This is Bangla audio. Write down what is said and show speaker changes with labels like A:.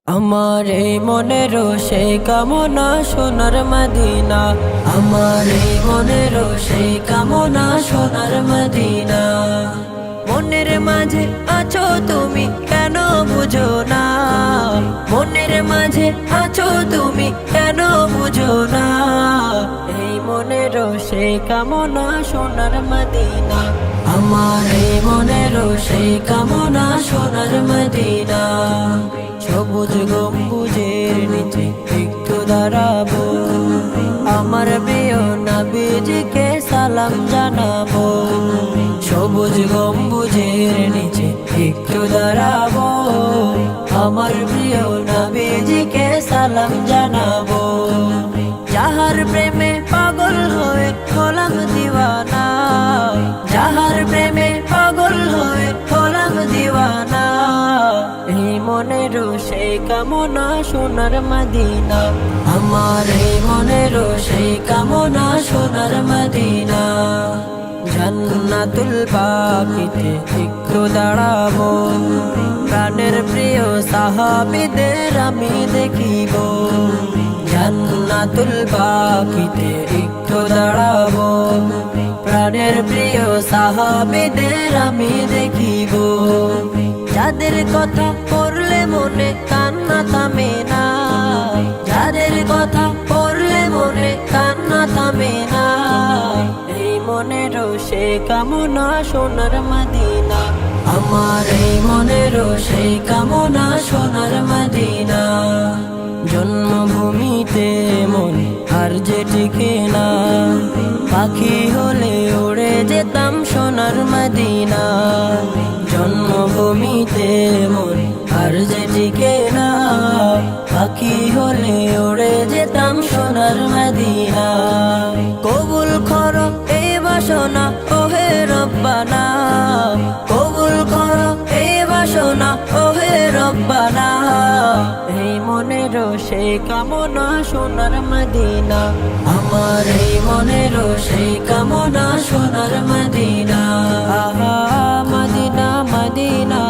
A: আমার এই মনের সেই কামনা সোনার মদিনা, আমার এই মনের সেই কামনা সোনার মদিনা। মনের মাঝে আছো তুমি কেন বুঝো না, মনের মাঝে আছো তুমি কেন বুঝো না। এই মনের সেই কামনা সোনার মদিনা, আমার এই মনের সেই কামনা সোনার মদিনা। সবুজ গম্বুজের নিচে একটু দাঁড়াবো, আমার প্রিয় নবীজিকে সালাম জানাবো। সবুজ গম্বুজের নিচে একটু দাঁড়াবো, আমার প্রিয় নবীজিকে সালাম জানাবো। যাহার প্রেমে পাগল হয়ে হলাম দিওয়ানা, যাহার প্রেমে পাগল হয়ে হলাম দিওয়ানা। এই মনের সেই কামনা সোনার মদিনা, আমার এই মনের সেই কামনা সোনার মদিনা। জান্নাতুল বাকিতে একটু দাঁড়াবো, প্রাণের প্রিয় সাহাবীদের আমি দেখিব। জান্নাতুল বাকিতে একটু দাঁড়াবো, প্রাণের প্রিয় সাহাবীদের আমি দেখিব। যাদের কথা পড়লে মনে কান্না থামে না, যাদের কথা পড়লে মনে কান্না থামে না। এই মনের সেই কামনা সোনার মদিনা, আমার এই মনের সেই কামনা সোনার মদিনা। জন্মভূমিতে মন আর যে টিকে না, পাখি হলে উড়ে যেতাম সোনার মদিনা। জন্মভূমিতে মন আর যে টিকে না, পাখি হলে উড়ে যেতাম সোনার মদিনা। কবুল করো এই বাসনা ওহে রব্বানা, কবুল করো এই বাসনা ওহে রব্বানা। এই মনের সেই কামনা সোনার মদিনা, আমার এই মনের সেই কামনা সোনার মদিনা। আহা মদিনা মদিনা